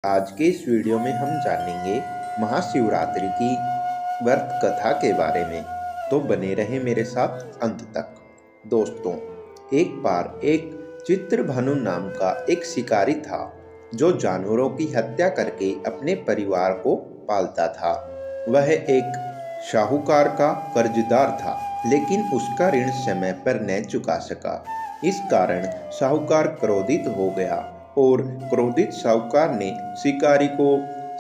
आज के इस वीडियो में हम जानेंगे महाशिवरात्रि की व्रत कथा के बारे में। तो बने रहे मेरे साथ अंत तक। दोस्तों, एक बार एक चित्रभानु नाम का एक शिकारी था जो जानवरों की हत्या करके अपने परिवार को पालता था। वह एक साहूकार का कर्जदार था, लेकिन उसका ऋण समय पर न चुका सका। इस कारण साहूकार क्रोधित हो गया और क्रोधित साहूकार ने शिकारी को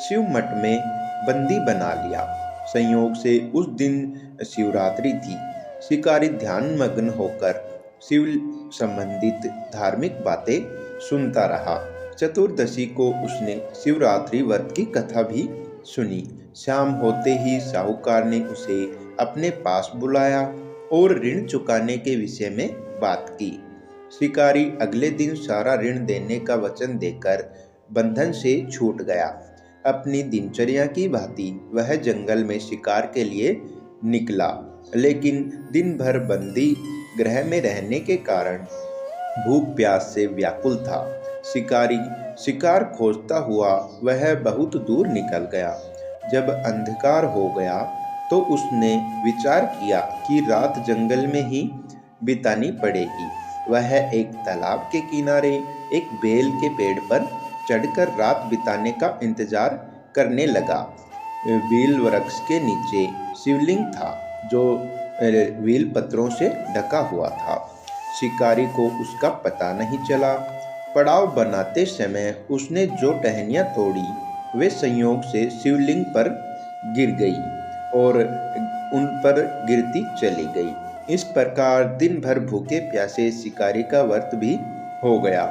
शिव मठ में बंदी बना लिया। संयोग से उस दिन शिवरात्रि थी। शिकारी ध्यान मग्न होकर शिव संबंधित धार्मिक बातें सुनता रहा। चतुर्दशी को उसने शिवरात्रि व्रत की कथा भी सुनी। शाम होते ही साहूकार ने उसे अपने पास बुलाया और ऋण चुकाने के विषय में बात की। शिकारी अगले दिन सारा ऋण देने का वचन देकर बंधन से छूट गया। अपनी दिनचर्या की भांति वह जंगल में शिकार के लिए निकला, लेकिन दिन भर बंदी गृह में रहने के कारण भूख प्यास से व्याकुल था। शिकारी शिकार खोजता हुआ वह बहुत दूर निकल गया। जब अंधकार हो गया तो उसने विचार किया कि रात जंगल में ही बितानी पड़ेगी। वह एक तालाब के किनारे एक बेल के पेड़ पर चढ़कर रात बिताने का इंतजार करने लगा। बेल वृक्ष के नीचे शिवलिंग था जो बेल पत्रों से ढका हुआ था। शिकारी को उसका पता नहीं चला। पड़ाव बनाते समय उसने जो टहनियाँ तोड़ी वे संयोग से शिवलिंग पर गिर गई और उन पर गिरती चली गई। इस प्रकार दिन भर भूखे प्यासे शिकारी का व्रत भी हो गया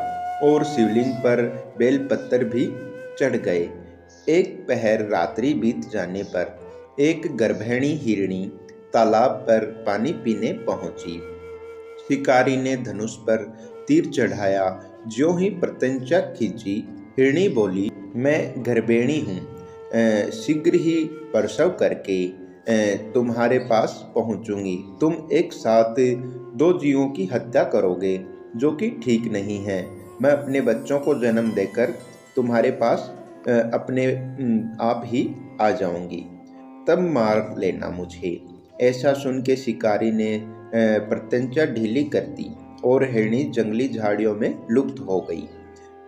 और शिवलिंग पर बेलपत्र भी चढ़ गए। एक पहर रात्रि बीत जाने पर एक गर्भिणी हिरणी तालाब पर पानी पीने पहुंची। शिकारी ने धनुष पर तीर चढ़ाया। ज्यों ही प्रत्यंचा खींची, हिरणी बोली, मैं गर्भिणी हूँ, शीघ्र ही प्रसव करके तुम्हारे पास पहुंचूंगी। तुम एक साथ दो जीवों की हत्या करोगे, जो कि ठीक नहीं है। मैं अपने बच्चों को जन्म देकर तुम्हारे पास अपने आप ही आ जाऊंगी, तब मार लेना मुझे। ऐसा सुन के शिकारी ने प्रत्यंचा ढीली कर दी और हिरणी जंगली झाड़ियों में लुप्त हो गई।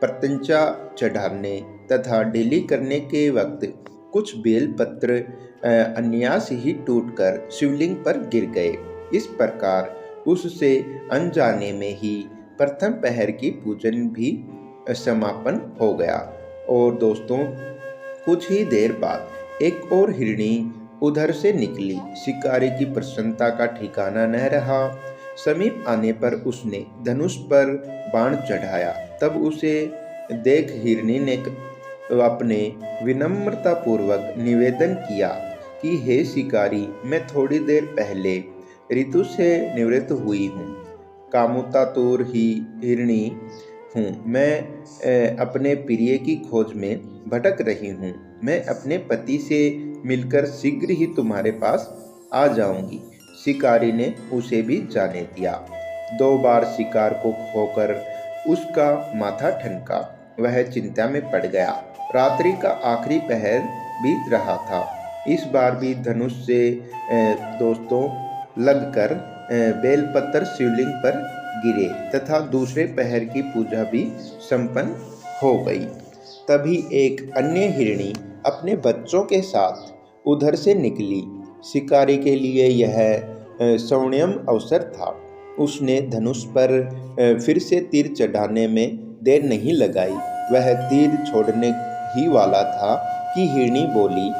प्रत्यंचा चढ़ाने तथा ढीली करने के वक्त कुछ बेलपत्र अनायास ही टूटकर शिवलिंग पर गिर गए। इस प्रकार उससे अनजाने में ही प्रथम पहर की पूजन भी समापन हो गया। और दोस्तों, कुछ ही देर बाद एक और हिरणी उधर से निकली। शिकारी की प्रसन्नता का ठिकाना न रहा। समीप आने पर उसने धनुष पर बाण चढ़ाया। तब उसे देख हिरणी ने अपने विनम्रता पूर्वक निवेदन किया कि हे शिकारी, मैं थोड़ी देर पहले ऋतु से निवृत्त हुई हूँ, कामुतातुर ही हिरणी हूँ। मैं अपने प्रिय की खोज में भटक रही हूँ। मैं अपने पति से मिलकर शीघ्र ही तुम्हारे पास आ जाऊंगी। शिकारी ने उसे भी जाने दिया। 2 बार शिकार को खोकर उसका माथा ठनका। वह चिंता में पड़ गया। रात्रि का आखिरी पहर बीत रहा था। इस बार भी धनुष से दोस्तों लगकर बेलपत्र शिवलिंग पर गिरे तथा दूसरे पहर की पूजा भी संपन्न हो गई। तभी एक अन्य हिरणी अपने बच्चों के साथ उधर से निकली। शिकारी के लिए यह स्वर्णिम अवसर था। उसने धनुष पर फिर से तीर चढ़ाने में देर नहीं लगाई। वह तीर छोड़ने ही वाला था कि हिरणी बोली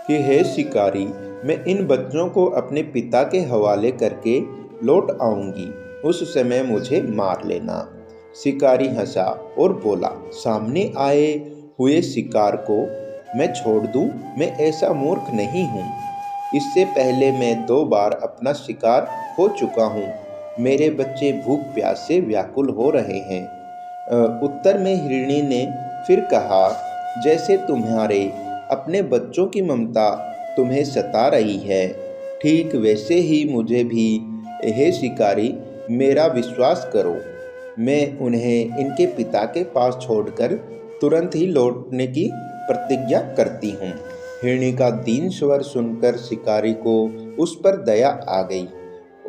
कि हे शिकारी, मैं इन बच्चों को अपने पिता के हवाले करके लौट आऊंगी। उस समय मुझे मार लेना। शिकारी हंसा और बोला, सामने आए हुए शिकार को मैं छोड़ दूं? मैं ऐसा मूर्ख नहीं हूँ। इससे पहले मैं 2 बार अपना शिकार खो चुका हूँ। मेरे बच्चे भूख प्यास से व्याकुल हो रहे हैं। उत्तर में हिरणी ने फिर कहा, जैसे तुम्हारे अपने बच्चों की ममता तुम्हें सता रही है, ठीक वैसे ही मुझे भी। हे शिकारी, मेरा विश्वास करो, मैं उन्हें इनके पिता के पास छोड़कर तुरंत ही लौटने की प्रतिज्ञा करती हूँ। हिरणी का दीन स्वर सुनकर शिकारी को उस पर दया आ गई।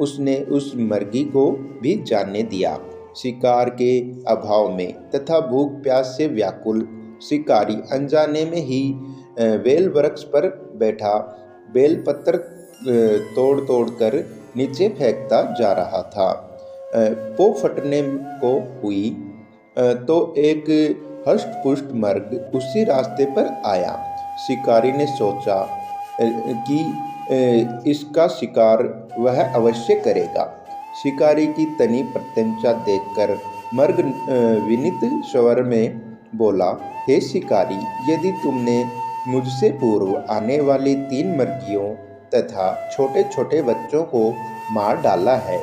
उसने उस मर्गी को भी जाने दिया। शिकार के अभाव में तथा भूख प्यास से व्याकुल शिकारी अनजाने में ही बेल वृक्ष पर बैठा बेलपत्र तोड़ तोड़ कर नीचे फेंकता जा रहा था। पो फटने को हुई तो एक हष्ट-पुष्ट मर्ग उसी रास्ते पर आया। शिकारी ने सोचा कि इसका शिकार वह अवश्य करेगा। शिकारी की तनी प्रत्यंचा देखकर मर्ग विनीत स्वर में बोला, हे शिकारी, यदि तुमने मुझसे पूर्व आने वाली 3 मर्गियों तथा छोटे छोटे बच्चों को मार डाला है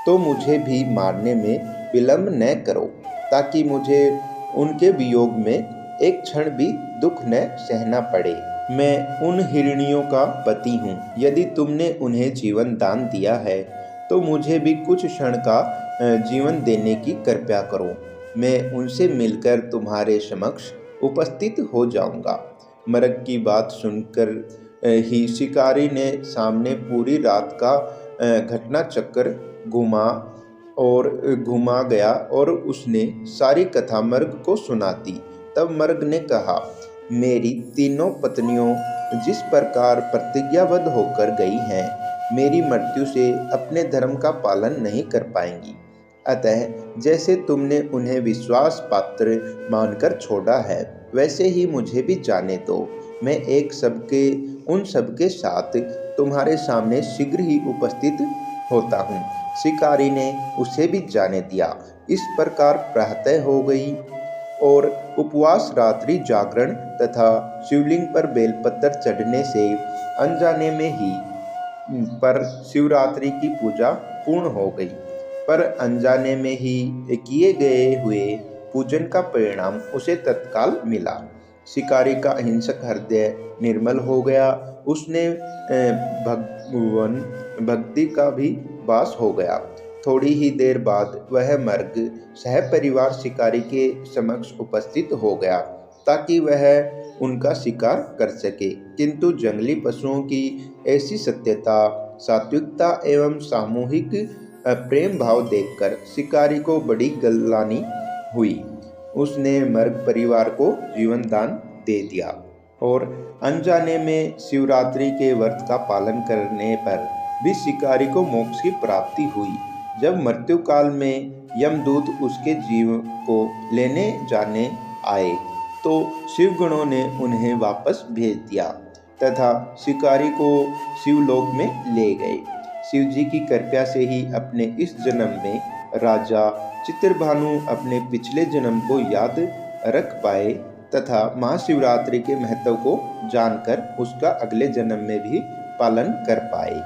तो मुझे भी मारने में विलंब न करो, ताकि मुझे उनके वियोग में एक क्षण भी दुख न सहना पड़े। मैं उन हिरनियों का पति हूँ। यदि तुमने उन्हें जीवन दान दिया है तो मुझे भी कुछ क्षण का जीवन देने की कृपा करो। मैं उनसे मिलकर तुम्हारे समक्ष उपस्थित हो जाऊंगा। मर्ग की बात सुनकर ही शिकारी ने सामने पूरी रात का घटना चक्र घुमा गया और उसने सारी कथा मर्ग को सुना दी। तब मर्ग ने कहा, मेरी तीनों पत्नियों जिस प्रकार प्रतिज्ञाबद्ध होकर गई हैं, मेरी मृत्यु से अपने धर्म का पालन नहीं कर पाएंगी। अतः जैसे तुमने उन्हें विश्वास पात्र मानकर छोड़ा है, वैसे ही मुझे भी जाने दो। मैं उन सबके साथ तुम्हारे सामने शीघ्र ही उपस्थित होता हूँ। शिकारी ने उसे भी जाने दिया। इस प्रकार प्रातः हो गई और उपवास, रात्रि जागरण तथा शिवलिंग पर बेलपत्र चढ़ने से अनजाने में ही पर शिवरात्रि की पूजा पूर्ण हो गई। पर अनजाने में ही किए गए हुए पूजन का परिणाम उसे तत्काल मिला। शिकारी का अहिंसक हृदय निर्मल हो गया। उसने भगवान भक्ति का भी वास हो गया। थोड़ी ही देर बाद वह मर्ग सहपरिवार शिकारी के समक्ष उपस्थित हो गया, ताकि वह उनका शिकार कर सके। किंतु जंगली पशुओं की ऐसी सत्यता, सात्विकता एवं सामूहिक प्रेम भाव देखकर शिकारी को बड़ी गलानी हुई। उसने मर्ग परिवार को जीवन दान दे दिया और अनजाने में शिवरात्रि के व्रत का पालन करने पर भी शिकारी को मोक्ष की प्राप्ति हुई। जब मृत्यु काल में यमदूत उसके जीव को लेने जाने आए तो शिवगणों ने उन्हें वापस भेज दिया तथा शिकारी को शिवलोक में ले गए। शिवजी की कृपा से ही अपने इस जन्म में राजा चित्रभानु अपने पिछले जन्म को याद रख पाए तथा महाशिवरात्रि के महत्व को जानकर उसका अगले जन्म में भी पालन कर पाए।